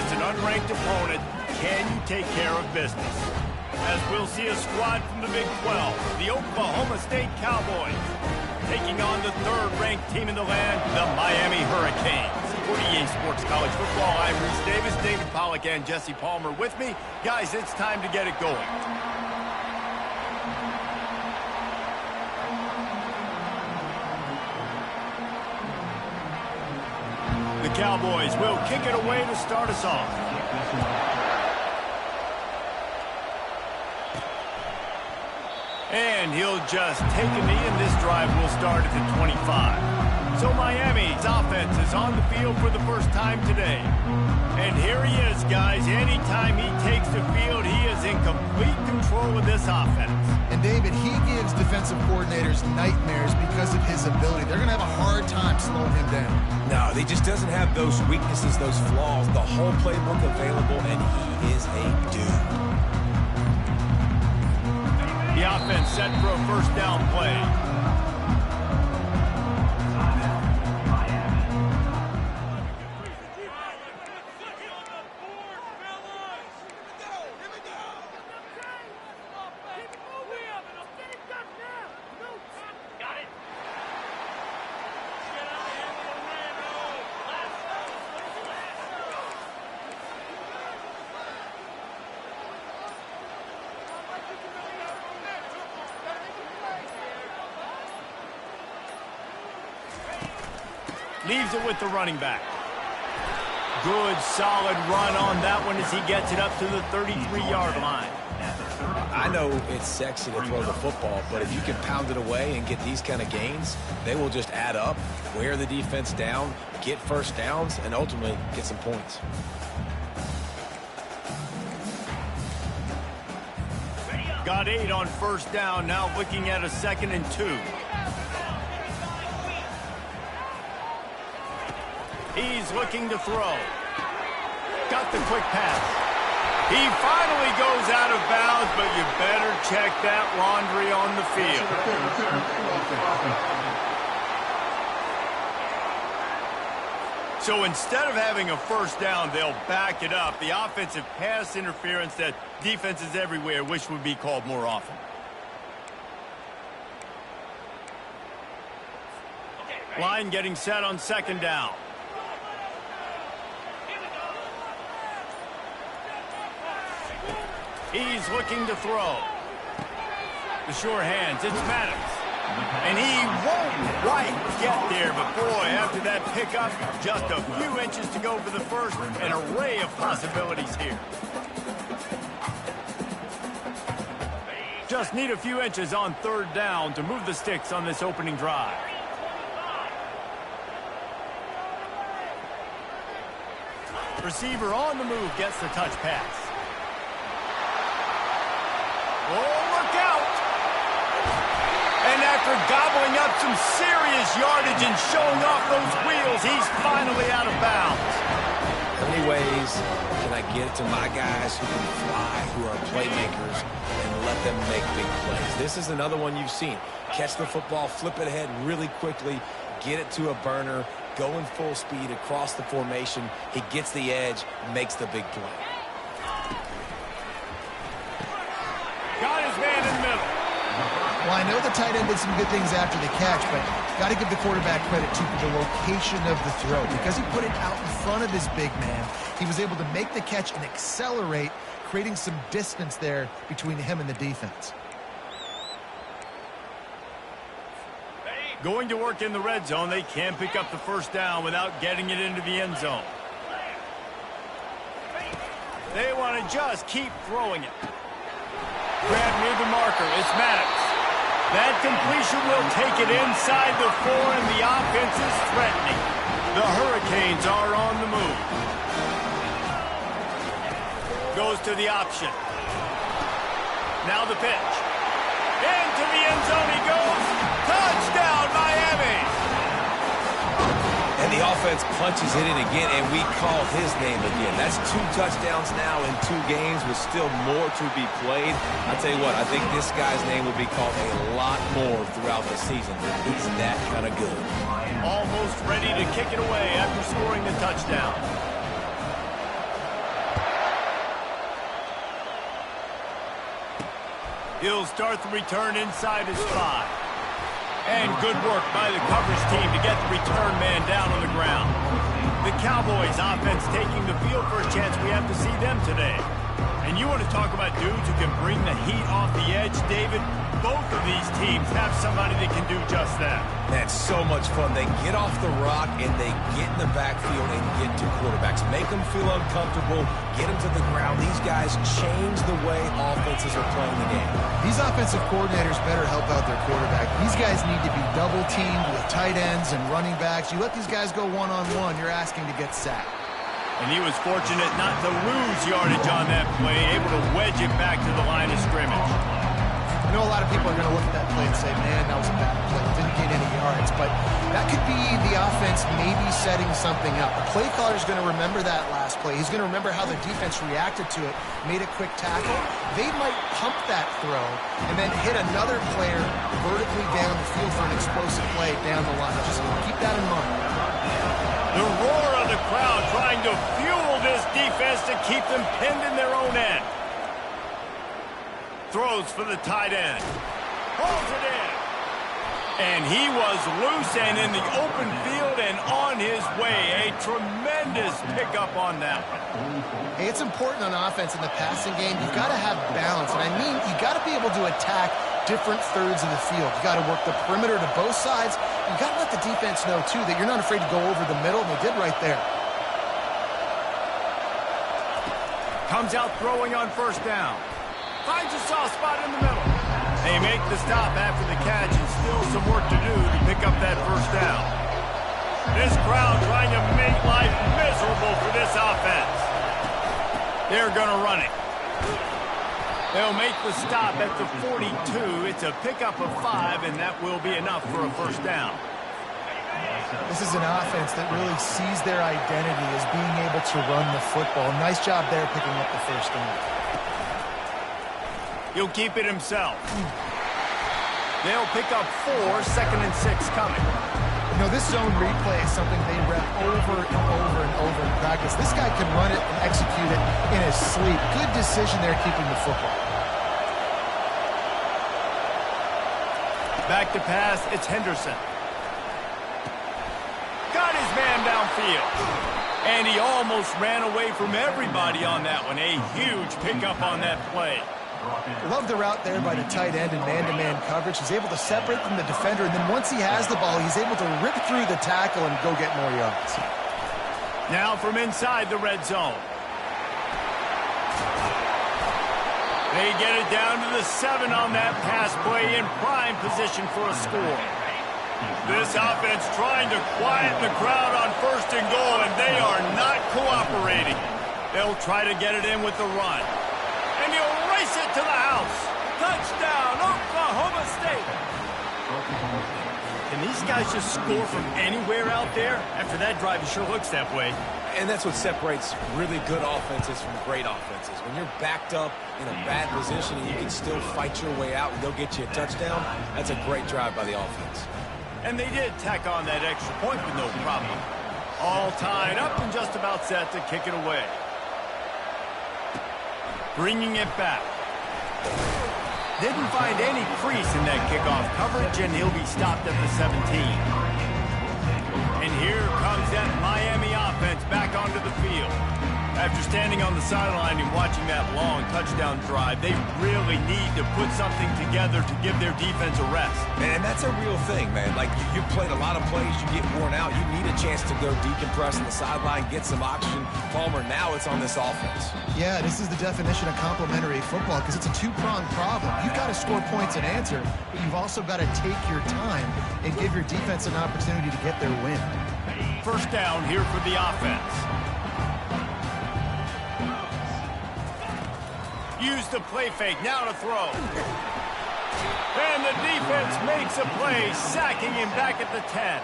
against an unranked opponent, can you take care of business? As we'll see a squad from the Big 12, the Oklahoma State Cowboys, taking on the third-ranked team in the land, the Miami Hurricanes. For EA Sports College Football, I'm Reese Davis, David Pollack, and Jesse Palmer with me. Guys, it's time to get it going. The Cowboys will kick it away to start us off. And he'll just take a knee, and this drive will start at the 25. So Miami's offense is on the field for the first time today. And here he is, guys. Anytime he takes the field, he is in complete control of this offense. And David, he gives defensive coordinators nightmares because of his ability. They're going to have a hard time slowing him down. No, he just doesn't have those weaknesses, those flaws, the whole playbook available, and he is a dude. The offense set for a first down play. Leaves it with the running back. Good, solid run on that one as he gets it up to the 33-yard line. I know it's sexy to throw the football, but if you can pound it away and get these kind of gains, they will just add up, wear the defense down, get first downs, and ultimately get some points. Got 8 on first down, now looking at a 2nd and 2. He's looking to throw. Got the quick pass. He finally goes out of bounds, but you better check that laundry on the field. So instead of having a first down, they'll back it up. The offensive pass interference that defenses everywhere wish would be called more often. Line getting set on 2nd down. He's looking to throw. The sure hands, it's Maddox. And he won't quite get there, but boy, after that pickup, just a few inches to go for the first, an array of possibilities here. Just need a few inches on 3rd down to move the sticks on this opening drive. Receiver on the move gets the touch pass. Oh, look out! And after gobbling up some serious yardage and showing off those wheels, he's finally out of bounds. How many ways can I get it to my guys who can fly, who are playmakers, and let them make big plays? This is another one you've seen. Catch the football, flip it ahead really quickly, get it to a burner, go in full speed across the formation. He gets the edge, makes the big play. Got his man in the middle. Well, I know the tight end did some good things after the catch, but got to give the quarterback credit, too, for the location of the throw. Because he put it out in front of his big man, he was able to make the catch and accelerate, creating some distance there between him and the defense. Going to work in the red zone, they can't pick up the first down without getting it into the end zone. They want to just keep throwing it. Grab near the marker. It's Maddox. That completion will take it inside the 4, and the offense is threatening. The Hurricanes are on the move. Goes to the option. Now the pitch. Into the end zone he goes. Touchdown, Miami! And the offense punches it in again, and we call his name again. That's 2 touchdowns now in 2 games with still more to be played. I tell you what, I think this guy's name will be called a lot more throughout the season. He's that kind of good. Almost ready to kick it away after scoring the touchdown. He'll start the return inside his 5. And good work by the coverage team to get the return man down on the ground. The Cowboys offense taking the field for a chance. We have to see them today. And you want to talk about dudes who can bring the heat off the edge, David? Both of these teams have somebody that can do just that. That's so much fun. They get off the rock and they get in the backfield and get to quarterbacks. Make them feel uncomfortable, get them to the ground. These guys change the way offenses are playing the game. These offensive coordinators better help out their quarterback. These guys need to be double-teamed with tight ends and running backs. You let these guys go one-on-one, you're asking to get sacked. And he was fortunate not to lose yardage on that play, able to wedge it back to the line of scrimmage. I know a lot of people are going to look at that play and say, man, that was a bad play. Didn't get any yards. But that could be the offense maybe setting something up. The play caller is going to remember that last play. He's going to remember how the defense reacted to it, made a quick tackle. They might pump that throw and then hit another player vertically down the field for an explosive play down the line. Just keep that in mind. The roar of the crowd trying to fuel this defense to keep them pinned in their own end. Throws for the tight end. Holds it in. And he was loose and in the open field and on his way. A tremendous pickup on that one. Hey, it's important on offense in the passing game. You've got to have balance. And I mean, you've got to be able to attack different thirds of the field. You've got to work the perimeter to both sides. You've got to let the defense know, too, that you're not afraid to go over the middle, and they did right there. Comes out throwing on first down. Finds a soft spot in the middle. They make the stop after the catch and still some work to do to pick up that first down. This crowd trying to make life miserable for this offense. They're going to run it. They'll make the stop at the 42. It's a pickup of 5, and that will be enough for a first down. This is an offense that really sees their identity as being able to run the football. Nice job there picking up the first down. He'll keep it himself. They'll pick up 4, 2nd and 6 coming. You know, this zone replay is something they rep over and over and over in practice. This guy can run it and execute it in his sleep. Good decision there keeping the football. Back to pass, it's Henderson. Got his man downfield. And he almost ran away from everybody on that one. A huge pickup on that play. Love the route there by the tight end in man-to-man coverage. He's able to separate from the defender, and then once he has the ball, he's able to rip through the tackle and go get more yards. Now from inside the red zone. They get it down to the 7 on that pass play in prime position for a score. This offense trying to quiet the crowd on first and goal, and they are not cooperating. They'll try to get it in with the run. And he'll race it to the house. Touchdown, Oklahoma State. Can these guys just score from anywhere out there? After that drive, it sure looks that way. And that's what separates really good offenses from great offenses. When you're backed up in a bad position and you can still fight your way out and they'll get you a touchdown, that's a great drive by the offense. And they did tack on that extra point with no problem. All tied up and just about set to kick it away. Bringing it back. Didn't find any crease in that kickoff coverage, and he'll be stopped at the 17. And here comes that Miami offense back onto the field. After standing on the sideline and watching that long touchdown drive, they really need to put something together to give their defense a rest. And that's a real thing, man. Like, you've played a lot of plays, you get worn out, you need a chance to go decompress on the sideline, get some oxygen. Palmer, now it's on this offense. Yeah, this is the definition of complementary football because it's a two-pronged problem. You've got to score points and answer, but you've also got to take your time and give your defense an opportunity to get their win. First down here for the offense. Use the play fake, now to throw. And the defense makes a play, sacking him back at the 10.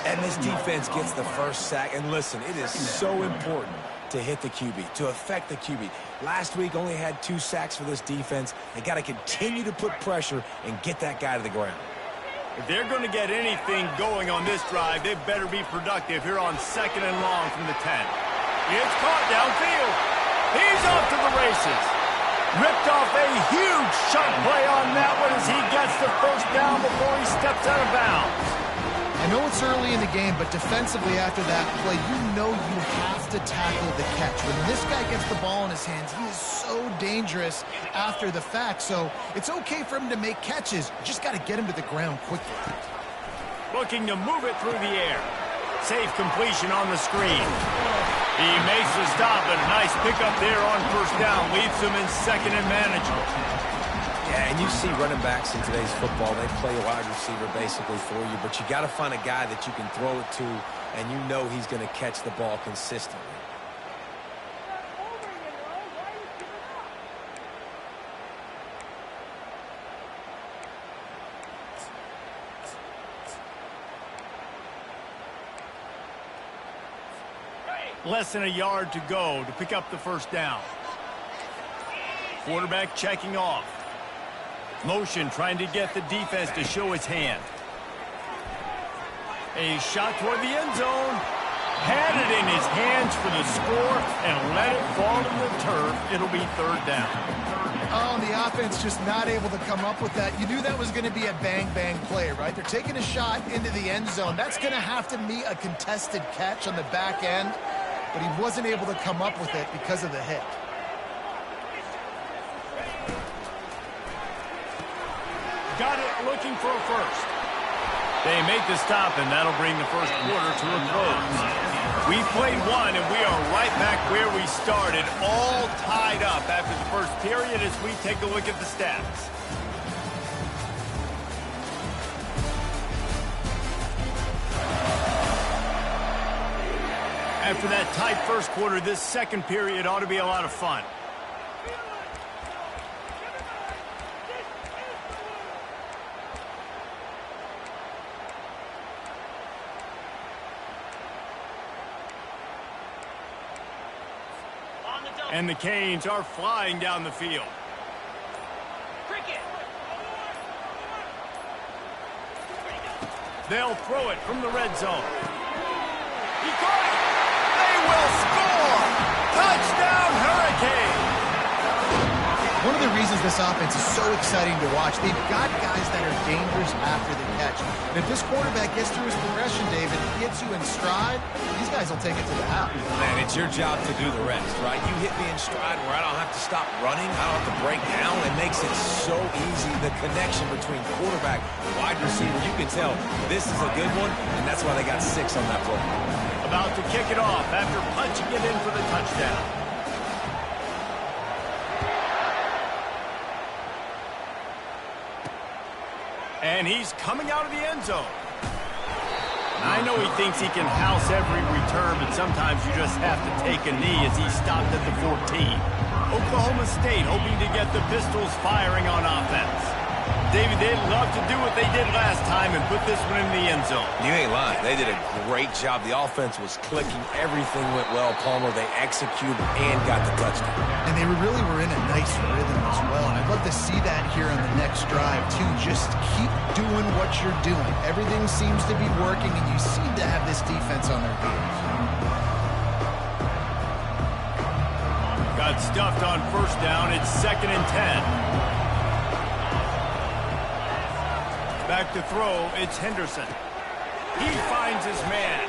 And this defense gets the first sack. And listen, it is so important to hit the QB, to affect the QB. Last week only had 2 sacks for this defense. They got to continue to put pressure and get that guy to the ground. If they're going to get anything going on this drive, they better be productive here on 2nd and long from the 10. It's caught downfield. He's off to the races. Ripped off a huge shot play on that one as he gets the first down before he steps out of bounds. I know it's early in the game, but defensively after that play, you know you have to tackle the catch. When this guy gets the ball in his hands, he is so dangerous after the fact. So it's okay for him to make catches. You just got to get him to the ground quickly. Looking to move it through the air. Safe completion on the screen. He makes the stop, and a nice pickup there on first down. Leaves him in second and manageable. Yeah, and you see running backs in today's football, they play a wide receiver basically for you, but you got to find a guy that you can throw it to, and you know he's going to catch the ball consistently. Less than a yard to go to pick up the first down. Quarterback checking off. Motion trying to get the defense to show its hand. A shot toward the end zone. Had it in his hands for the score and let it fall to the turf. It'll be third down. Oh, the offense just not able to come up with that. You knew that was going to be a bang-bang play, right? They're taking a shot into the end zone. That's going to have to be a contested catch on the back end, but he wasn't able to come up with it because of the hit. Got it looking for a first. They make the stop, and that'll bring the first quarter to a close. We played one, and we are right back where we started, all tied up after the first period as we take a look at the stats. After that tight first quarter, this second period ought to be a lot of fun. And the Canes are flying down the field. They'll throw it from the red zone. He caught it. They will score. Touchdown, Hurricane. One of the reasons this offense is so exciting to watch, they've got guys that are dangerous after the catch. And if this quarterback gets through his progression, David, gets you in stride, these guys will take it to the house. Man, it's your job to do the rest, right? You hit me in stride where I don't have to stop running. I don't have to break down. It makes it so easy. The connection between quarterback and wide receiver, you can tell this is a good one, and that's why they got 6 on that play. About to kick it off after punching it in for the touchdown. And he's coming out of the end zone. I know he thinks he can house every return, but sometimes you just have to take a knee as he stopped at the 14. Oklahoma State hoping to get the Pistols firing on offense. David, they'd love to do what they did last time and put this one in the end zone. You ain't lying. They did a great job. The offense was clicking. Everything went well, Palmer. They executed and got the touchdown. And they really were in a nice rhythm as well. And I'd love to see that here on the next drive, too. Just keep doing what you're doing. Everything seems to be working, and you seem to have this defense on their heels. Got stuffed on first down. It's 2nd and 10. Back to throw, it's Henderson. He finds his man,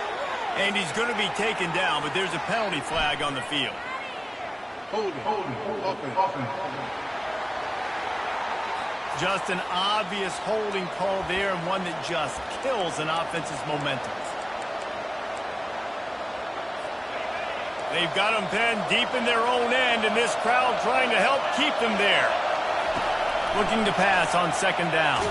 and he's going to be taken down, but there's a penalty flag on the field. Holding, offense. Just an obvious holding call there, and one that just kills an offense's momentum. They've got them pinned deep in their own end, and this crowd trying to help keep them there. Looking to pass on 2nd down.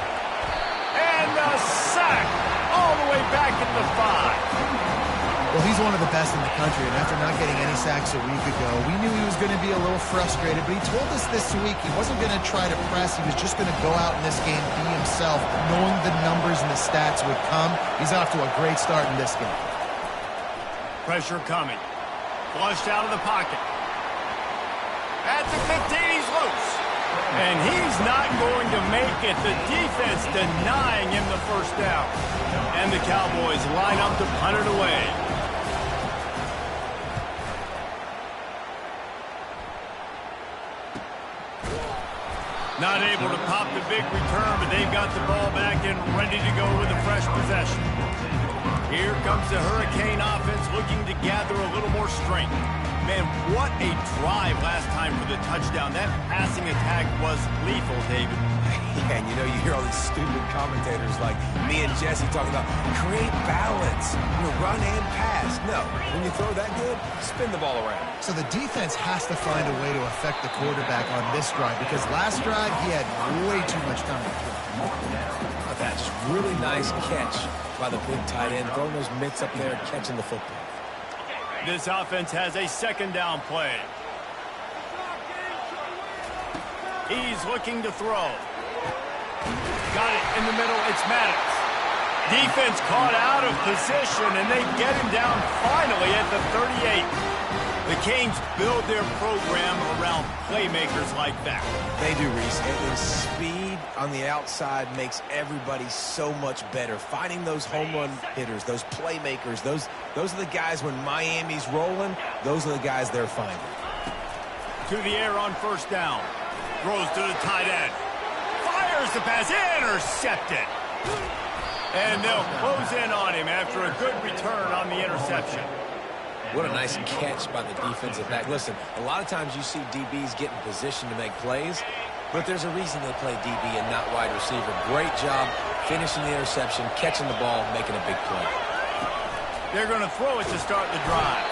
And a sack all the way back at the 5. Well, he's one of the best in the country, and after not getting any sacks a week ago, we knew he was going to be a little frustrated, but he told us this week he wasn't going to try to press. He was just going to go out in this game, be himself, knowing the numbers and the stats would come. He's off to a great start in this game. Pressure coming. Flushed out of the pocket. At the 15, he's loose. And he's not going to make it. The defense denying him the first down. And the Cowboys line up to punt it away. Not able to pop the big return, but they've got the ball back and ready to go with a fresh possession. Here comes the Hurricane offense looking to gather a little more strength. Man, what a drive last time for the touchdown. That passing attack was lethal, David. Yeah, and you know, you hear all these stupid commentators like me and Jesse talking about create balance, run and pass. No, when you throw that good, spin the ball around. So the defense has to find a way to affect the quarterback on this drive because last drive he had way too much time to throw. That's really nice catch by the big tight end, throwing those mitts up there and catching the football. This offense has a second down play. He's looking to throw. Got it in the middle. It's Maddox. Defense caught out of position, and they get him down finally at the 38. The Canes build their program around playmakers like that. They do, Reese. And speed on the outside makes everybody so much better. Finding those home run hitters, those playmakers, those are the guys when Miami's rolling, those are the guys they're finding. To the air on first down. Throws to the tight end. Fires the pass. Intercepted. And they'll close in on him after a good return on the interception. What a nice catch by the defensive back. Listen, a lot of times you see DBs get in position to make plays, but there's a reason they play DB and not wide receiver. Great job finishing the interception, catching the ball, making a big play. They're going to throw it to start the drive.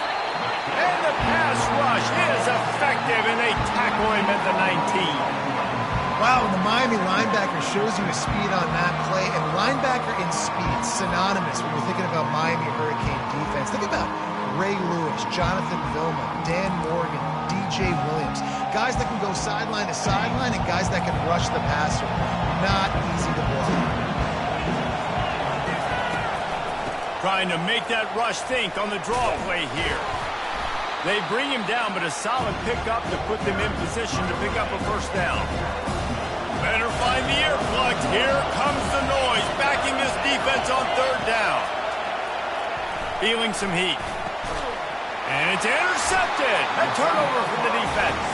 And the pass rush is effective, and they tackle him at the 19. Wow, the Miami linebacker shows you his speed on that play, and linebacker in speed, synonymous when you're thinking about Miami Hurricane defense. Think about Ray Lewis, Jonathan Vilma, Dan Morgan, DJ Williams. Guys that can go sideline to sideline and guys that can rush the passer. Not easy to block. Trying to make that rush think on the draw play here. They bring him down, but a solid pickup to put them in position to pick up a first down. Better find the earplugs. Here comes the noise, backing this defense on third down. Feeling some heat. And it's intercepted. A turnover for the defense.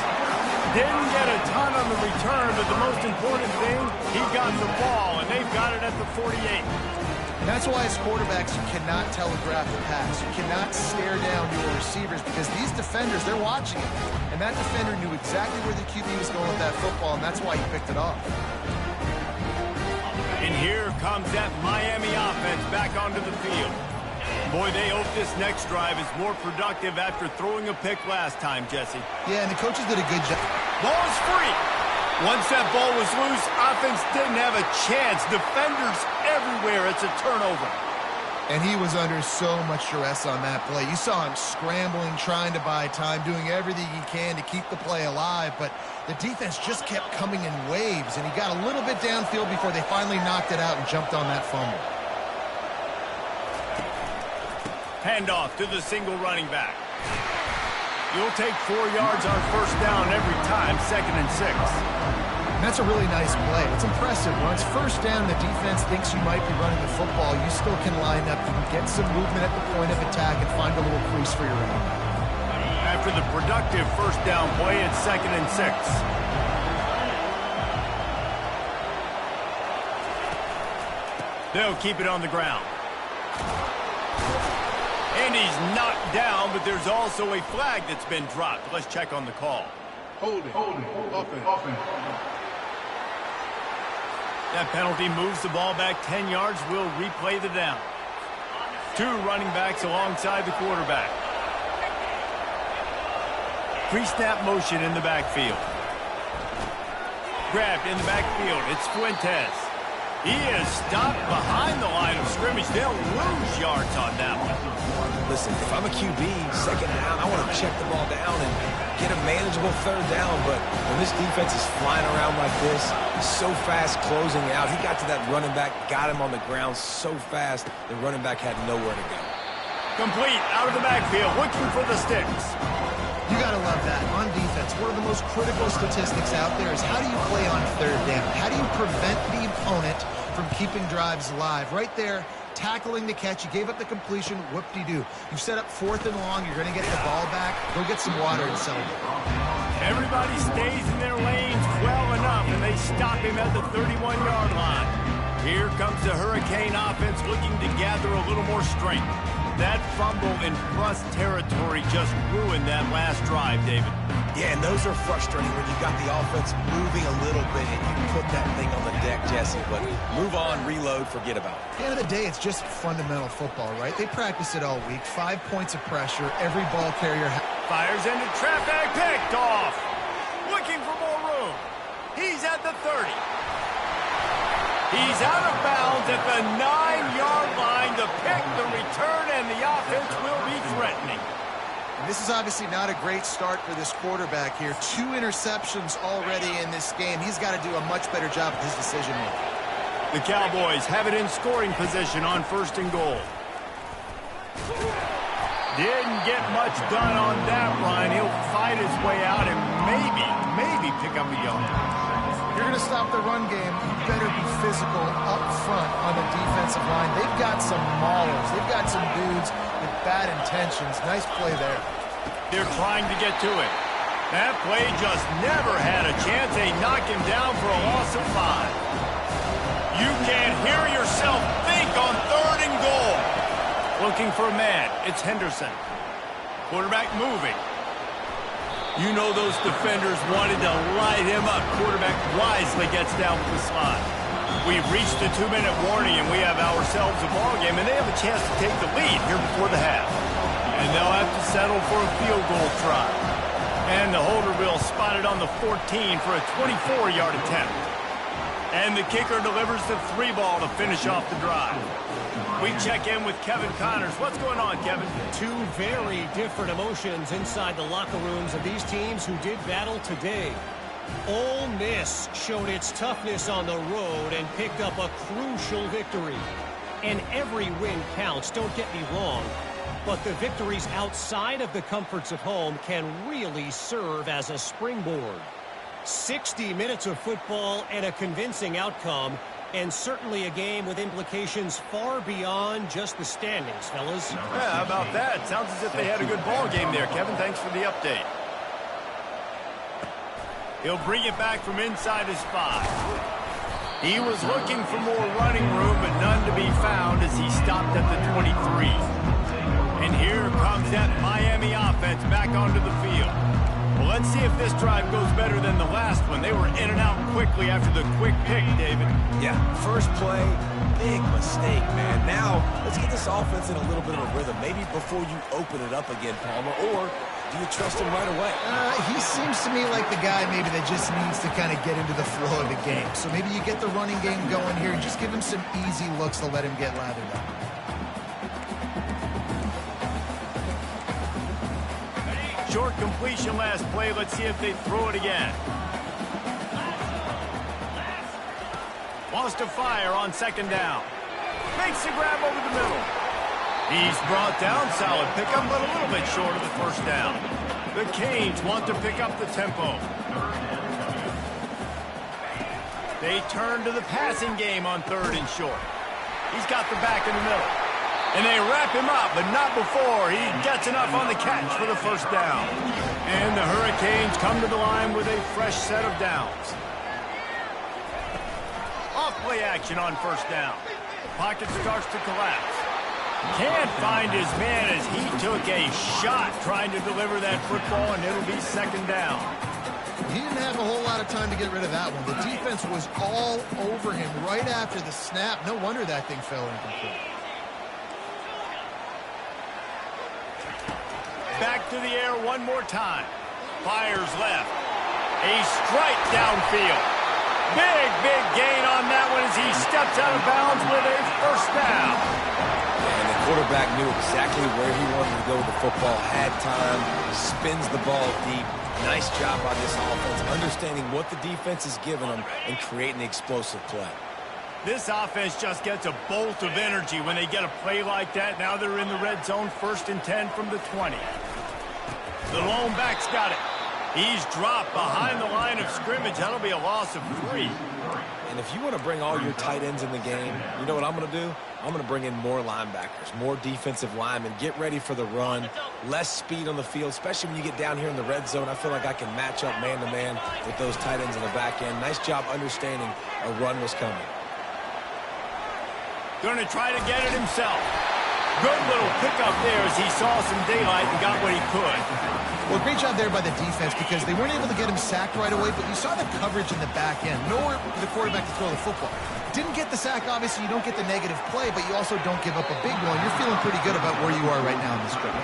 Didn't get a ton on the return, but the most important thing, he got the ball, and they've got it at the 48. And that's why as quarterbacks, you cannot telegraph the pass. You cannot stare down your receivers because these defenders, they're watching it. And that defender knew exactly where the QB was going with that football, and that's why he picked it off. And here comes that Miami offense back onto the field. Boy, they hope this next drive is more productive after throwing a pick last time, Jesse. Yeah, and the coaches did a good job. Ball is free. Once that ball was loose, offense didn't have a chance. Defenders everywhere. It's a turnover. And he was under so much stress on that play. You saw him scrambling, trying to buy time, doing everything he can to keep the play alive. But the defense just kept coming in waves, and he got a little bit downfield before they finally knocked it out and jumped on that fumble. Handoff to the single running back. You'll take 4 yards on first down every time, 2nd and 6. And that's a really nice play. It's impressive. When it's first down, the defense thinks you might be running the football. You still can line up. You can get some movement at the point of attack and find a little crease for your own. After the productive first down play, it's 2nd and 6. They'll keep it on the ground. And he's knocked down, but there's also a flag that's been dropped. Let's check on the call. Hold it. Offense. That penalty moves the ball back 10 yards. We'll replay the down. 2 running backs alongside the quarterback. Pre-snap motion in the backfield. Grabbed in the backfield. It's Fuentes. He is stopped behind the line of scrimmage. They'll lose yards on that one. Listen, if I'm a QB, 2nd down, I want to check the ball down and get a manageable 3rd down. But when this defense is flying around like this, so fast closing out, he got to that running back, got him on the ground so fast, the running back had nowhere to go. Complete out of the backfield, looking for the sticks. You got to love that. On defense, one of the most critical statistics out there is how do you play on 3rd down? How do you prevent the opponent from keeping drives alive? Right there, tackling the catch. You gave up the completion. Whoop-de-doo. You set up 4th and long. You're going to get the ball back. Go get some water and settle it. Everybody stays in their lanes well enough, and they stop him at the 31-yard line. Here comes the Hurricane offense looking to gather a little more strength. That fumble in plus territory just ruined that last drive, David. Yeah, and those are frustrating when you got the offense moving a little bit and you put that thing on the deck, Jesse. But move on, reload, forget about it. At the end of the day, it's just fundamental football, right? They practice it all week. 5 points of pressure. Every ball carrier fires into traffic, picked off. Looking for more room. He's at the 30. He's out of bounds at the 9-yard line to pick the return, and the offense will be threatening. And this is obviously not a great start for this quarterback here. 2 interceptions already in this game. He's got to do a much better job with his decision-making. The Cowboys have it in scoring position on 1st and goal. Didn't get much done on that run. He'll fight his way out and maybe pick up a yard. If you're going to stop the run game, you better be physical up front on the defensive line. They've got some maulers. They've got some dudes with bad intentions. Nice play there. They're trying to get to it. That play just never had a chance. They knock him down for a loss of 5. You can't hear yourself think on 3rd and goal. Looking for a man. It's Henderson. Quarterback moving. You know those defenders wanted to light him up. Quarterback wisely gets down with the slot. We've reached the 2-minute warning, and we have ourselves a ball game, and they have a chance to take the lead here before the half. And they'll have to settle for a field goal try. And the holder will spot it on the 14 for a 24-yard attempt. And the kicker delivers the 3 ball to finish off the drive. We check in with Kevin Connors. What's going on, Kevin? 2 very different emotions inside the locker rooms of these teams who did battle today. Ole Miss showed its toughness on the road and picked up a crucial victory. And every win counts, don't get me wrong. But the victories outside of the comforts of home can really serve as a springboard. 60 minutes of football and a convincing outcome, and certainly a game with implications far beyond just the standings, fellas. Yeah, how about that? Sounds as if they had a good ball game there, Kevin. Thanks for the update. He'll bring it back from inside his 5. He was looking for more running room, but none to be found as he stopped at the 23. And here comes that Miami offense back onto the field. Well, let's see if this drive goes better than the last one. They were in and out quickly after the quick pick, David. Yeah, first play, big mistake, man. Now, let's get this offense in a little bit of a rhythm. Maybe before you open it up again, Palmer, or do you trust him right away? He seems to me like the guy maybe that just needs to kind of get into the flow of the game. So maybe you get the running game going here and just give him some easy looks to let him get lathered up. Short completion last play. Let's see if they throw it again. Wants to fire on 2nd down. Makes the grab over the middle. He's brought down. Solid pickup, but a little bit short of the 1st down. The Canes want to pick up the tempo. They turn to the passing game on 3rd and short. He's got the back in the middle. And they wrap him up, but not before he gets enough on the catch for the 1st down. And the Hurricanes come to the line with a fresh set of downs. Off-play action on 1st down. Pocket starts to collapse. Can't find his man as he took a shot trying to deliver that football, and it'll be 2nd down. He didn't have a whole lot of time to get rid of that one. The defense was all over him right after the snap. No wonder that thing fell incomplete. Back to the air one more time. Fires left. A strike downfield. Big gain on that one as he steps out of bounds with a 1st down. And the quarterback knew exactly where he wanted to go with the football, had time, spins the ball deep. Nice job by this offense, understanding what the defense is giving them and creating the explosive play. This offense just gets a bolt of energy when they get a play like that. Now they're in the red zone, 1st and 10 from the 20. The lone back's got it. He's dropped behind the line of scrimmage. That'll be a loss of 3. And if you want to bring all your tight ends in the game, you know what I'm going to do? I'm going to bring in more linebackers, more defensive linemen, get ready for the run, less speed on the field, especially when you get down here in the red zone. I feel like I can match up man-to-man with those tight ends in the back end. Nice job understanding a run was coming. Going to try to get it himself. Good little pickup there as he saw some daylight and got what he could. Well, great job there by the defense because they weren't able to get him sacked right away, but you saw the coverage in the back end. Nowhere for the quarterback to throw the football. Didn't get the sack, obviously. You don't get the negative play, but you also don't give up a big one. You're feeling pretty good about where you are right now in this scrimmage.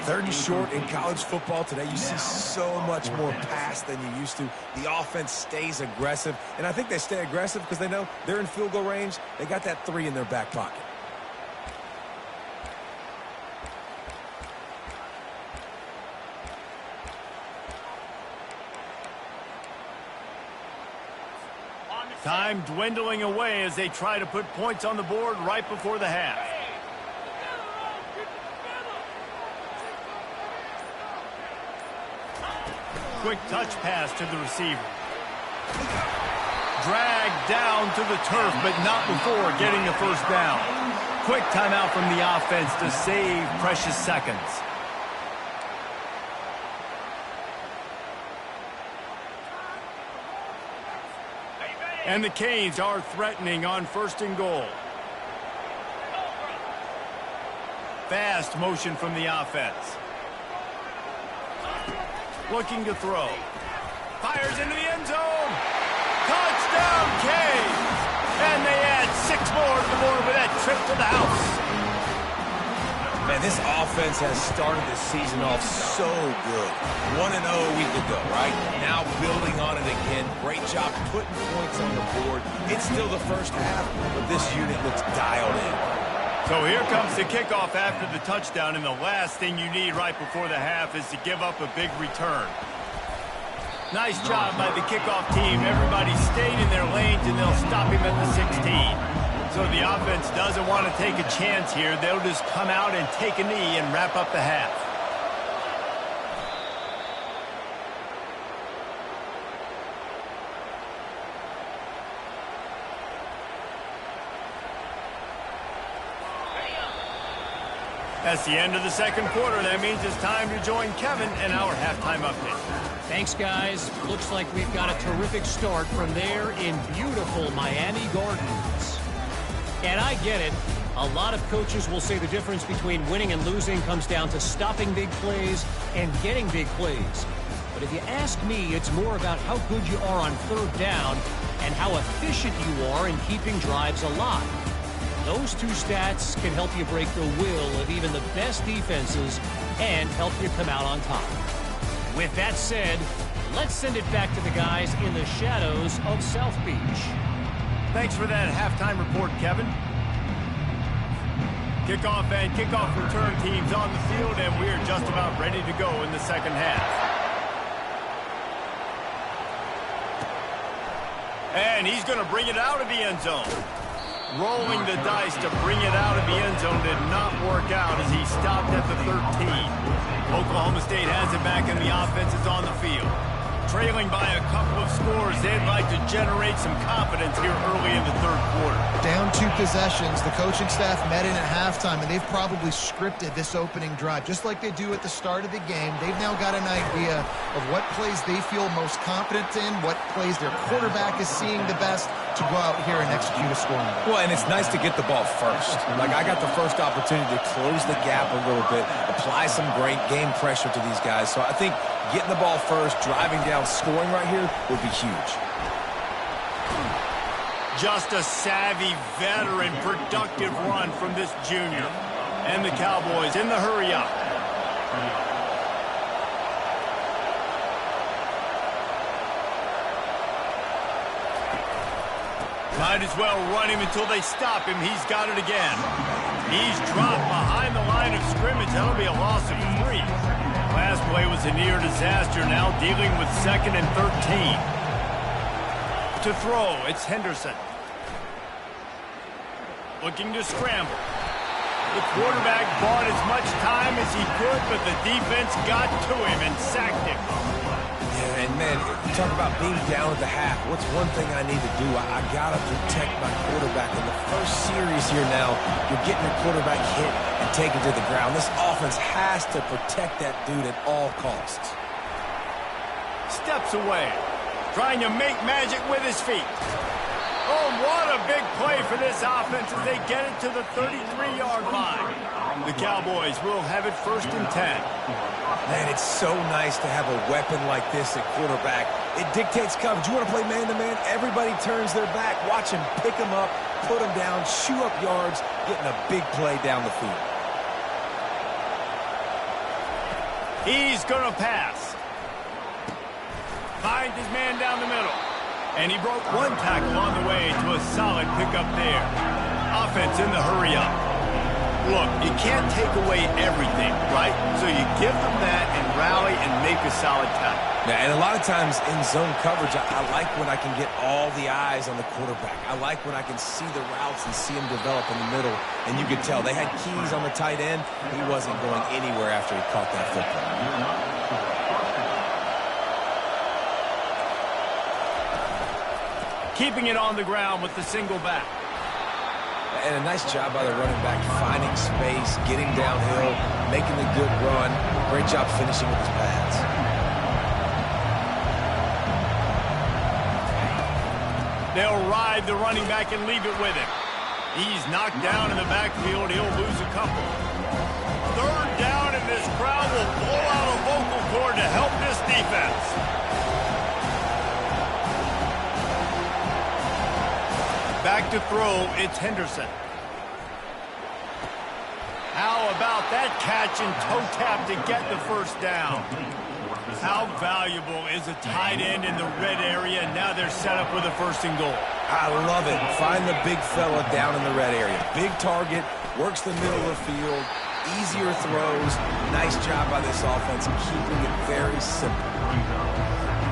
3rd and short in college football today. You see so much more pass than you used to. The offense stays aggressive, and I think they stay aggressive because they know they're in field goal range. They got that 3 in their back pocket. Time dwindling away as they try to put points on the board right before the half. Quick touch pass to the receiver. Dragged down to the turf, but not before getting the first down. Quick timeout from the offense to save precious seconds. And the Canes are threatening on 1st and goal. Fast motion from the offense. Looking to throw. Fires into the end zone. Touchdown, Canes! And they add 6 more to the board with that trip to the house. Man, this offense has started the season off so good. 1-0 a week ago, right? Now building on it again. Great job putting points on the board. It's still the first half, but this unit looks dialed in. So here comes the kickoff after the touchdown, and the last thing you need right before the half is to give up a big return. Nice job by the kickoff team. Everybody stayed in their lanes, and they'll stop him at the 16. So the offense doesn't want to take a chance here. They'll just come out and take a knee and wrap up the half. That's the end of the second quarter. That means it's time to join Kevin in our halftime update. Thanks, guys. Looks like we've got a terrific start from there in beautiful Miami Gardens. And I get it. A lot of coaches will say the difference between winning and losing comes down to stopping big plays and getting big plays. But if you ask me, it's more about how good you are on 3rd down and how efficient you are in keeping drives alive. Those 2 stats can help you break the will of even the best defenses and help you come out on top. With that said, let's send it back to the guys in the shadows of South Beach. Thanks for that halftime report, Kevin. Kickoff and kickoff return teams on the field, and we're just about ready to go in the second half. And he's going to bring it out of the end zone. Rolling the dice to bring it out of the end zone did not work out as he stopped at the 13. Oklahoma State has it back, and the offense is on the field. Trailing by a couple of scores, they'd like to generate some confidence here early in the 3rd quarter. Down 2 possessions. The coaching staff met in at halftime, and they've probably scripted this opening drive. Just like they do at the start of the game, they've now got an idea of what plays they feel most confident in, what plays their quarterback is seeing the best to go out here and execute a scoring. Well, and it's nice to get the ball first. Like, I got the first opportunity to close the gap a little bit, apply some great game pressure to these guys. So I think getting the ball first, driving down, scoring right here would be huge. Just a savvy, veteran, productive run from this junior. And the Cowboys in the hurry up. Might as well run him until they stop him. He's got it again. He's dropped behind the line of scrimmage. That'll be a loss of 3. Last play was a near disaster. Now dealing with 2nd and 13. To throw, it's Henderson. Looking to scramble. The quarterback bought as much time as he could, but the defense got to him and sacked him. And, man, talk about being down at the half. What's one thing I need to do? I got to protect my quarterback. In the first series here now, you're getting your quarterback hit and taken to the ground. This offense has to protect that dude at all costs. Steps away, trying to make magic with his feet. Oh, what a big play for this offense as they get it to the 33-yard line. The Cowboys will have it 1st and 10. Man, it's so nice to have a weapon like this at quarterback. It dictates coverage. You want to play man-to-man? Everybody turns their back. Watch him pick him up, put him down, shoot up yards, getting a big play down the field. He's going to pass. Finds his man down the middle. And he broke one tackle on the way to a solid pickup there. Offense in the hurry up. Look, you can't take away everything, right? So you give them that and rally and make a solid tackle. Yeah, and a lot of times in zone coverage, I like when I can get all the eyes on the quarterback. I like when I can see the routes and see him develop in the middle. And you could tell they had keys on the tight end. He wasn't going anywhere after he caught that football. Keeping it on the ground with the single back. And a nice job by the running back, finding space, getting downhill, making the good run. Great job finishing with his pads. They'll ride the running back and leave it with him. He's knocked down in the backfield. He'll lose a couple. 3rd down, and this crowd will blow out a vocal cord to help this defense. Back to throw, it's Henderson. How about that catch and toe tap to get the 1st down? How valuable is a tight end in the red area? Now they're set up with a 1st and goal. I love it. Find the big fella down in the red area. Big target, works the middle of the field, easier throws. Nice job by this offense, keeping it very simple.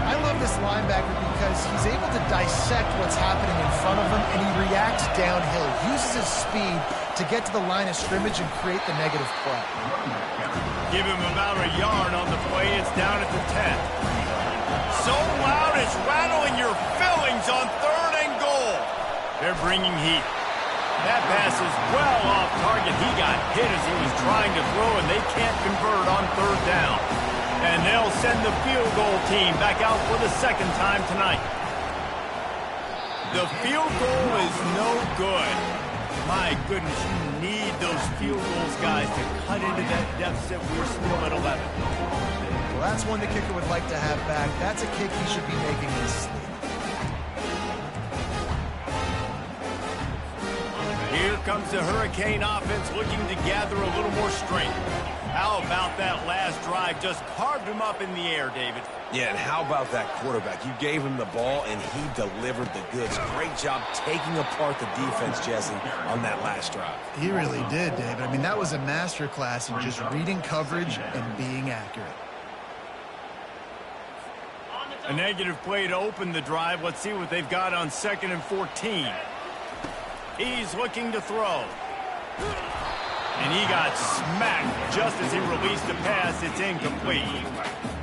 I love this linebacker because he's able to dissect what's happening in front of him, and he reacts downhill, uses his speed to get to the line of scrimmage and create the negative play. Give him about a yard on the play. It's down at the 10. So loud it's rattling your fillings on 3rd and goal. They're bringing heat. That pass is well off target. He got hit as he was trying to throw, and they can't convert on 3rd down. And they'll send the field goal team back out for the 2nd time tonight. The field goal is no good. My goodness, you need those field goals, guys, to cut into that deficit. We're still at 11. Well, that's one the kicker would like to have back. That's a kick he should be making in his sleep. Here comes the Hurricane offense looking to gather a little more strength. How about that last drive? Just carved him up in the air, David. Yeah, and how about that quarterback? You gave him the ball, and he delivered the goods. Great job taking apart the defense, Jesse, on that last drive. He really did, David. I mean, that was a masterclass in just reading coverage and being accurate. A negative play to open the drive. Let's see what they've got on 2nd and 14. He's looking to throw. And he got smacked just as he released the pass. It's incomplete.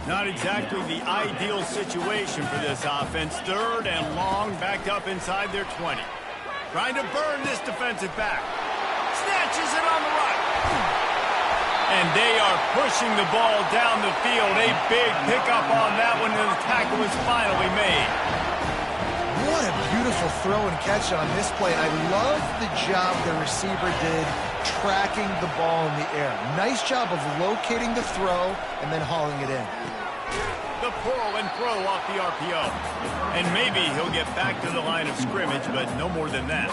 Not exactly the ideal situation for this offense. 3rd and long, backed up inside their 20. Trying to burn this defensive back. Snatches it on the right. And they are pushing the ball down the field. A big pickup on that one, and the tackle is finally made. What a beautiful throw and catch on this play. And I love the job the receiver did tracking the ball in the air. Nice job of locating the throw and then hauling it in. The pull and throw off the RPO. And maybe he'll get back to the line of scrimmage, but no more than that.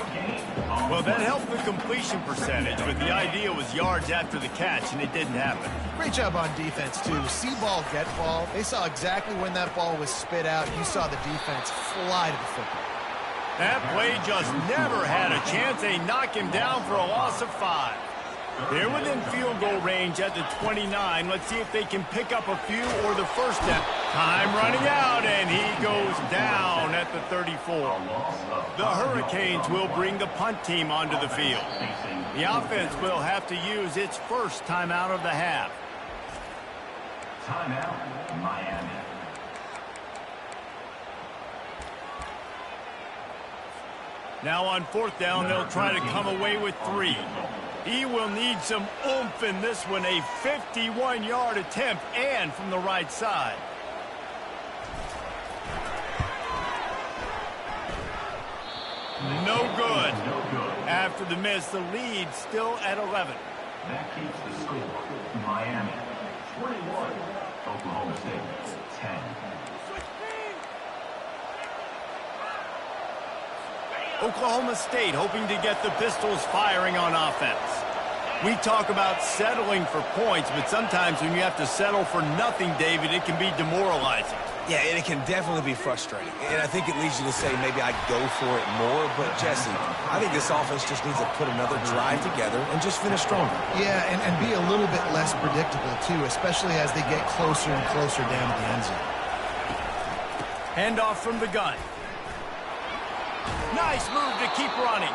Well, that helped the completion percentage, but the idea was yards after the catch, and it didn't happen. Great job on defense, too. See ball, get ball. They saw exactly when that ball was spit out. You saw the defense fly to the football. That play just never had a chance. They knock him down for a loss of 5. They're within field goal range at the 29. Let's see if they can pick up a few or the 1st down. Time running out, and he goes down at the 34. The Hurricanes will bring the punt team onto the field. The offense will have to use its 1st timeout of the half. Timeout, Miami. Now on 4th down, they'll try to come away with 3. He will need some oomph in this one, a 51-yard attempt and from the right side. No good. After the miss, the lead still at 11. That keeps the score. Miami 21, Oklahoma State 10. Oklahoma State hoping to get the Pistols firing on offense. We talk about settling for points, but sometimes when you have to settle for nothing, David, it can be demoralizing. Yeah, and it can definitely be frustrating. And I think it leads you to say maybe I'd go for it more. But, Jesse, I think this offense just needs to put another drive together and just finish stronger. Yeah, and be a little bit less predictable, too, especially as they get closer and closer down to the end zone. Handoff from the gun. Nice move to keep running.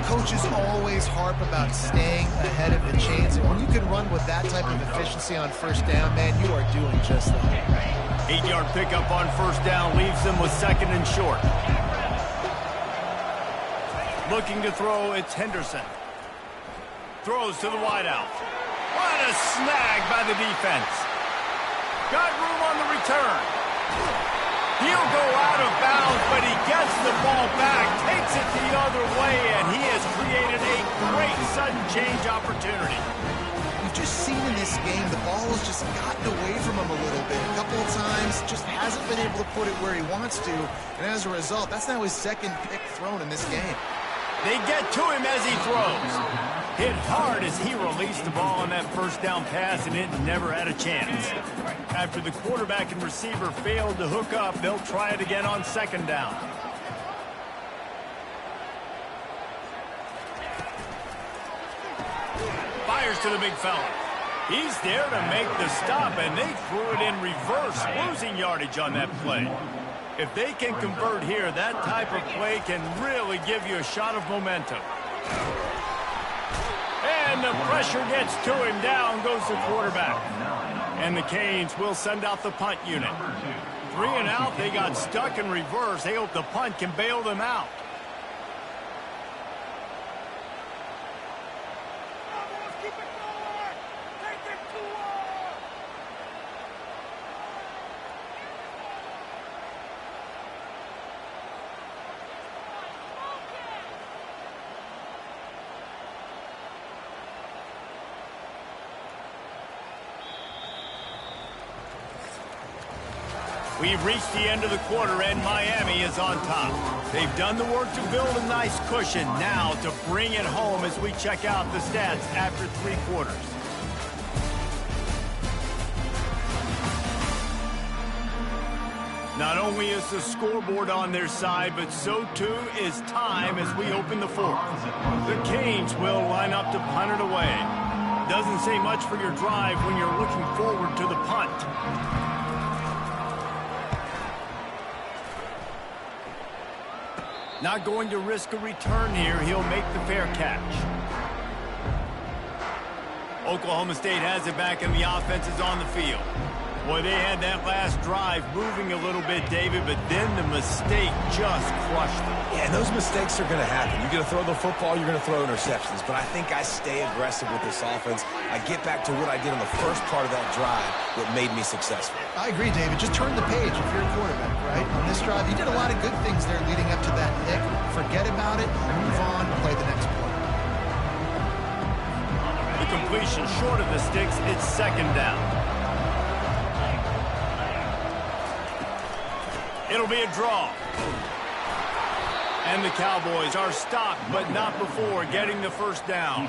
Coaches always harp about staying ahead of the chains, and when you can run with that type of efficiency on 1st down, man, you are doing just that. 8-yard pickup on 1st down leaves them with 2nd and short. Looking to throw, it's Henderson. Throws to the wideout. What a snag by the defense. Got room on the return. He'll go out of bounds, but he gets the ball back, takes it the other way, and he has created a great sudden change opportunity. We've just seen in this game the ball has just gotten away from him a little bit. A couple of times, just hasn't been able to put it where he wants to, and as a result, that's now his 2nd pick thrown in this game. They get to him as he throws. Hit hard as he released the ball on that 1st down pass, and it never had a chance. After the quarterback and receiver failed to hook up, they'll try it again on 2nd down. Fires to the big fella. He's there to make the stop, and they threw it in reverse, losing yardage on that play. If they can convert here, that type of play can really give you a shot of momentum. And the pressure gets to him. Down goes the quarterback. And the Canes will send out the punt unit. 3 and out. They got stuck in reverse. They hope the punt can bail them out. We've reached the end of the quarter, and Miami is on top. They've done the work to build a nice cushion. Now to bring it home as we check out the stats after 3 quarters. Not only is the scoreboard on their side, but so too is time as we open the 4th. The Canes will line up to punt it away. Doesn't say much for your drive when you're looking forward to the punt. Not going to risk a return here. He'll make the fair catch. Oklahoma State has it back, and the offense is on the field. Boy, they had that last drive moving a little bit, David, but then the mistake just crushed them. Yeah, and those mistakes are going to happen. You're going to throw the football, you're going to throw interceptions. But I think I stay aggressive with this offense. I get back to what I did on the first part of that drive that made me successful. I agree, David. Just turn the page if you're a quarterback, right? On this drive, you did a lot of good things there leading up to that pick. Forget about it, move on, play the next play. The completion short of the sticks, it's 2nd down. It'll be a draw. And the Cowboys are stopped, but not before getting the 1st down.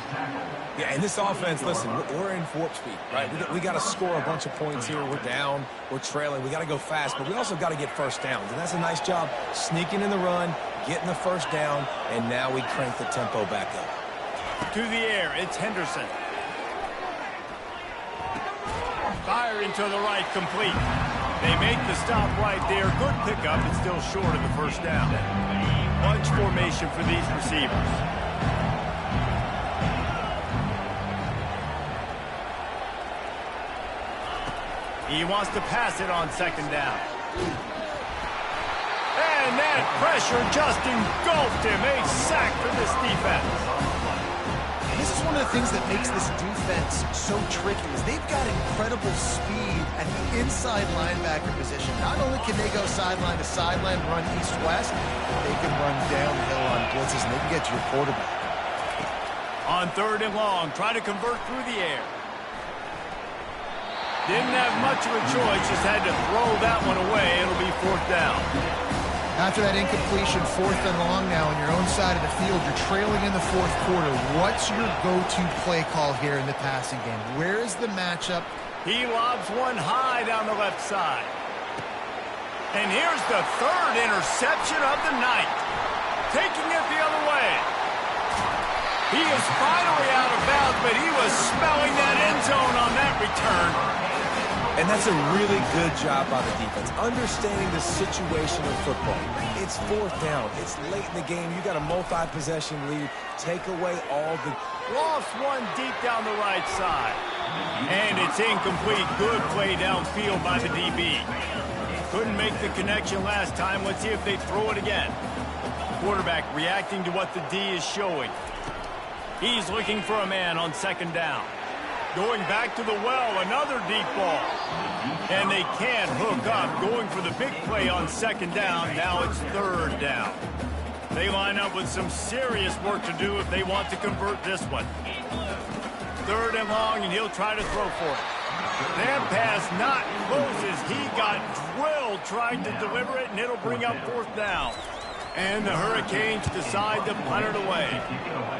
Yeah, and this offense, listen, we're in warp speed, right? We got to score a bunch of points here. We're down. We're trailing. We got to go fast, but we also got to get 1st downs. And that's a nice job sneaking in the run, getting the 1st down, and now we crank the tempo back up. To the air, it's Henderson. Firing to the right, complete. They make the stop right there. Good pickup, but still short of the 1st down. Bunch formation for these receivers. He wants to pass it on 2nd down. And that pressure just engulfed him. A sack for this defense. This is one of the things that makes this defense so tricky is they've got incredible speed at the inside linebacker position. Not only can they go sideline to sideline, run east-west, they can run downhill on blitzes, and they can get to your quarterback. On 3rd and long, try to convert through the air. Didn't have much of a choice, just had to throw that one away. It'll be 4th down. After that incompletion, 4th and long now on your own side of the field, you're trailing in the 4th quarter. What's your go-to play call here in the passing game? Where is the matchup? He lobs one high down the left side. And here's the 3rd interception of the night. Taking it the other way. He is finally out of bounds, but he was smelling that end zone on that return. And that's a really good job by the defense, understanding the situation of football. It's 4th down. It's late in the game. You got a multi-possession lead. Take away all the... Lost one deep down the right side. And it's incomplete. Good play downfield by the DB. Couldn't make the connection last time. Let's see if they throw it again. Quarterback reacting to what the D is showing. He's looking for a man on 2nd down. Going back to the well, another deep ball. And they can't hook up. Going for the big play on 2nd down. Now it's 3rd down. They line up with some serious work to do if they want to convert this one. 3rd and long, and he'll try to throw for it. That pass not closes. He got drilled trying to deliver it, and it'll bring up 4th down. And the Hurricanes decide to punt it away.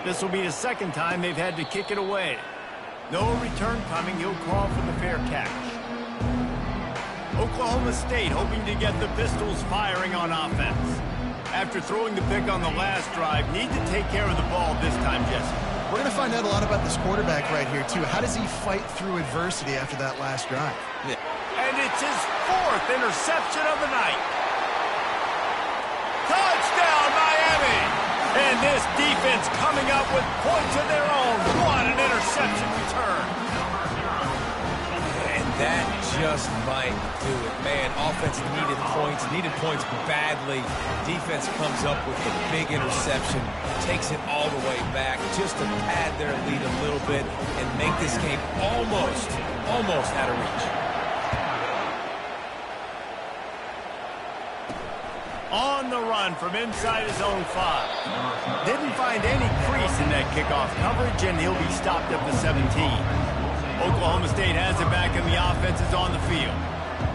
This will be the 2nd time they've had to kick it away. No return coming. He'll call for the fair catch. Oklahoma State hoping to get the Pistols firing on offense. After throwing the pick on the last drive, need to take care of the ball this time, Jesse. We're going to find out a lot about this quarterback right here, too. How does he fight through adversity after that last drive? Yeah. And it's his 4th interception of the night. Touchdown, Miami! And this defense coming up with points of their own. What an interception return. And that just might do it. Man, offense needed points badly. Defense comes up with the big interception, takes it all the way back just to pad their lead a little bit and make this game almost out of reach. On the run from inside his own 5. Didn't find any crease in that kickoff coverage, and he'll be stopped at the 17. Oklahoma State has it back, and the offense is on the field.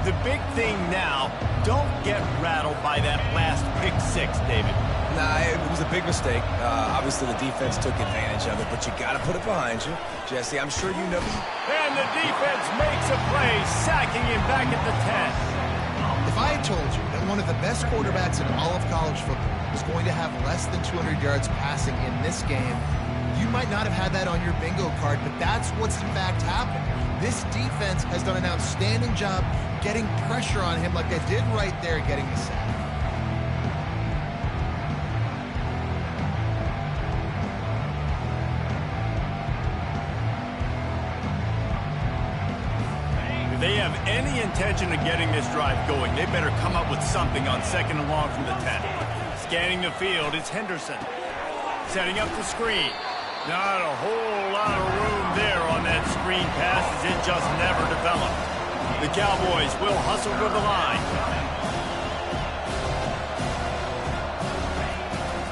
The big thing now, don't get rattled by that last pick 6, David. Nah, it was a big mistake. Obviously, the defense took advantage of it, but you got to put it behind you. Jesse, I'm sure you know. And the defense makes a play, sacking him back at the 10. If I had told you that one of the best quarterbacks in all of college football was going to have less than 200 yards passing in this game, you might not have had that on your bingo card, but that's what's in fact happened. This defense has done an outstanding job getting pressure on him like they did right there, getting the sack. If they have any intention of getting this drive going, they better come up with something on 2nd and long from the 10. Scanning the field, it's Henderson. Setting up the screen. Not a whole lot of room there on that screen pass as it just never developed. The Cowboys will hustle to the line.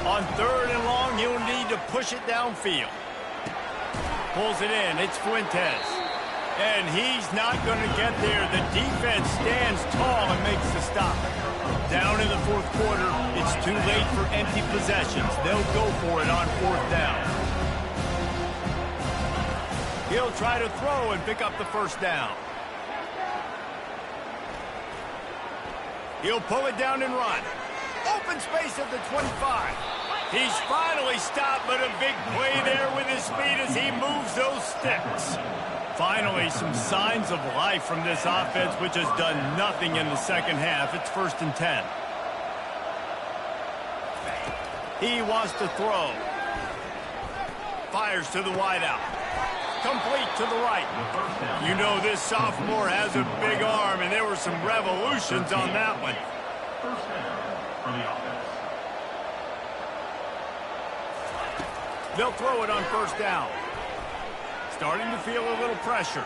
On 3rd and long, he'll need to push it downfield. Pulls it in, it's Fuentes. And he's not going to get there. The defense stands tall and makes the stop. Down in the 4th quarter, it's too late for empty possessions. They'll go for it on 4th down. He'll try to throw and pick up the 1st down. He'll pull it down and run. Open space at the 25. He's finally stopped, but a big play there with his speed as he moves those sticks. Finally, some signs of life from this offense, which has done nothing in the 2nd half. It's 1st and 10. He wants to throw. Fires to the wideout. Complete to the right. You know this sophomore has a big arm, and there were some revolutions on that one. First down for the offense. They'll throw it on first down. Starting to feel a little pressure.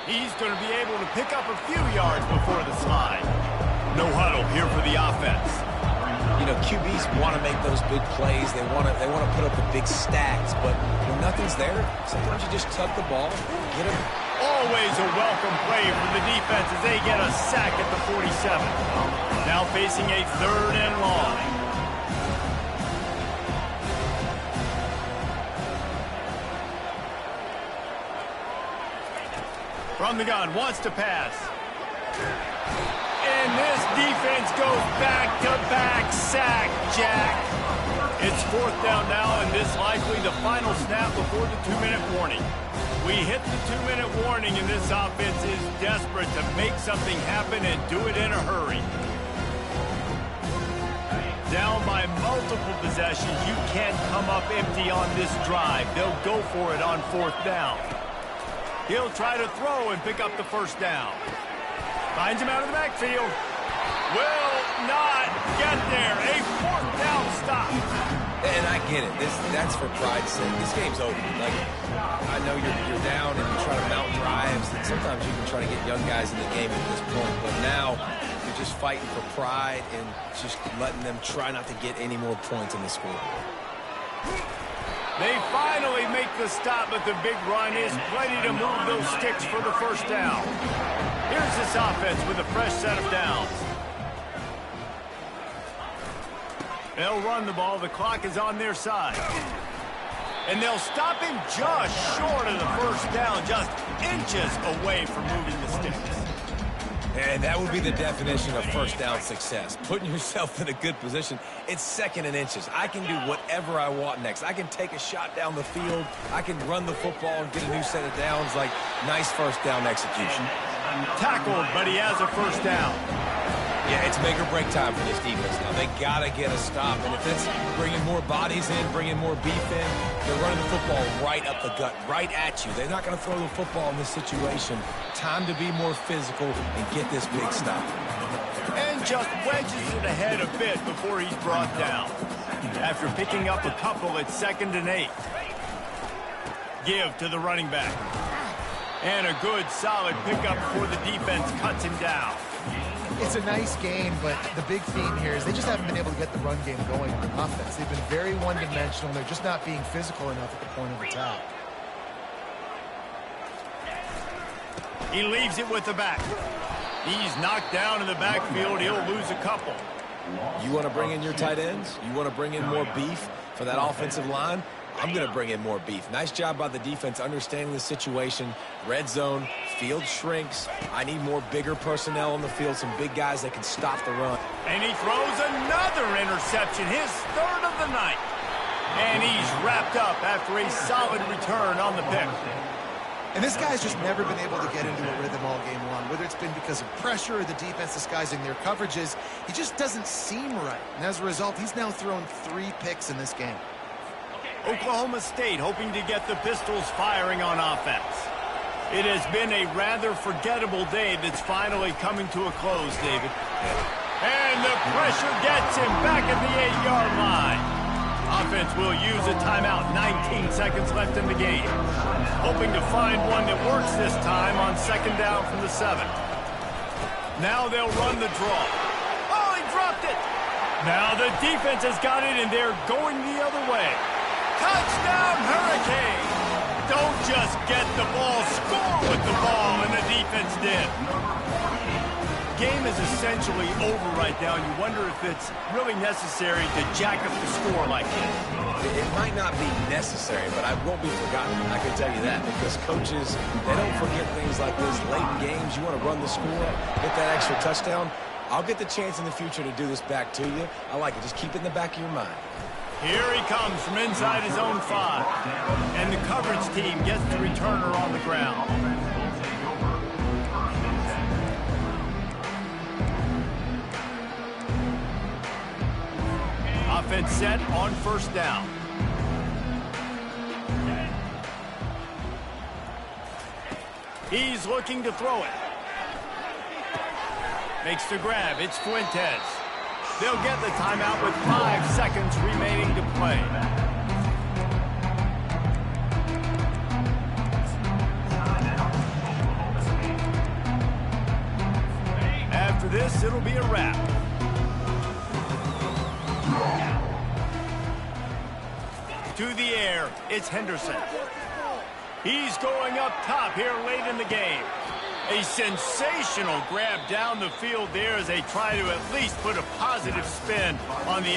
He's going to be able to pick up a few yards before the slide. No huddle here for the offense. You know, QBs want to make those big plays. They want to put up the big stacks, but when nothing's there, sometimes you just tuck the ball, get him. Always a welcome play for the defense as they get a sack at the 47. Now facing a 3rd and long. From the gun, wants to pass. And this defense goes back-to-back sack, Jack. It's 4th down now, and this likely the final snap before the 2-minute warning. We hit the 2-minute warning, and this offense is desperate to make something happen and do it in a hurry. Down by multiple possessions, you can't come up empty on this drive. They'll go for it on 4th down. He'll try to throw and pick up the 1st down. Finds him out of the backfield. Will not get there. A 4th down stop. And I get it. That's for pride's sake. This game's over. Like, I know you're down and you're trying to mount drives, and sometimes you can try to get young guys in the game at this point. But now you're just fighting for pride and just letting them try not to get any more points in the score. They finally make the stop, but the big run is plenty to move those sticks for the 1st down. Here's this offense with a fresh set of downs. They'll run the ball. The clock is on their side. And they'll stop him just short of the 1st down, just inches away from moving the sticks. And that would be the definition of 1st down success. Putting yourself in a good position. It's 2nd and inches. I can do whatever I want next. I can take a shot down the field. I can run the football and get a new set of downs. Like, nice 1st down execution. Tackled, but he has a 1st down. Yeah, it's make or break time for this defense now. They got to get a stop. And if it's bringing more bodies in, bringing more beef in, they're running the football right up the gut, right at you. They're not going to throw the football in this situation. Time to be more physical and get this big stop. And just wedges it ahead a bit before he's brought down. After picking up a couple at 2nd and 8. Give to the running back. And a good, solid pickup before the defense cuts him down. It's a nice game, but the big theme here is they just haven't been able to get the run game going on offense. They've been very one-dimensional. They're just not being physical enough at the point of attack. He leaves it with the back. He's knocked down in the backfield. He'll lose a couple. You want to bring in your tight ends? You want to bring in more beef for that offensive line? I'm going to bring in more beef. Nice job by the defense understanding the situation. Red zone, field shrinks. I need more bigger personnel on the field, some big guys that can stop the run. And he throws another interception, his 3rd of the night. And he's wrapped up after a solid return on the pick. And this guy's just never been able to get into a rhythm all game long, whether it's been because of pressure or the defense disguising their coverages. He just doesn't seem right. And as a result, he's now thrown 3 picks in this game. Oklahoma State hoping to get the Pistols firing on offense. It has been a rather forgettable day that's finally coming to a close, David. And the pressure gets him back at the 8-yard line. Offense will use a timeout, 19 seconds left in the game. Hoping to find one that works this time on 2nd down from the 7. Now they'll run the draw. Oh, he dropped it. Now the defense has got it, and they're going the other way. Touchdown, Hurricane! Don't just get the ball, score with the ball, and the defense did. Game is essentially over right now, and you wonder if it's really necessary to jack up the score like this. It might not be necessary, but I won't be forgotten. I can tell you that, because coaches, they don't forget things like this. Late in games, you want to run the score, get that extra touchdown. I'll get the chance in the future to do this back to you. I like it. Just keep it in the back of your mind. Here he comes from inside his own 5. And the coverage team gets the returner on the ground. Offense set on 1st down. He's looking to throw it. Makes the grab. It's Fuentes. They'll get the timeout with 5 seconds remaining to play. After this, it'll be a wrap. To the air, it's Henderson. He's going up top here late in the game. A sensational grab down the field there as they try to at least put a positive spin on the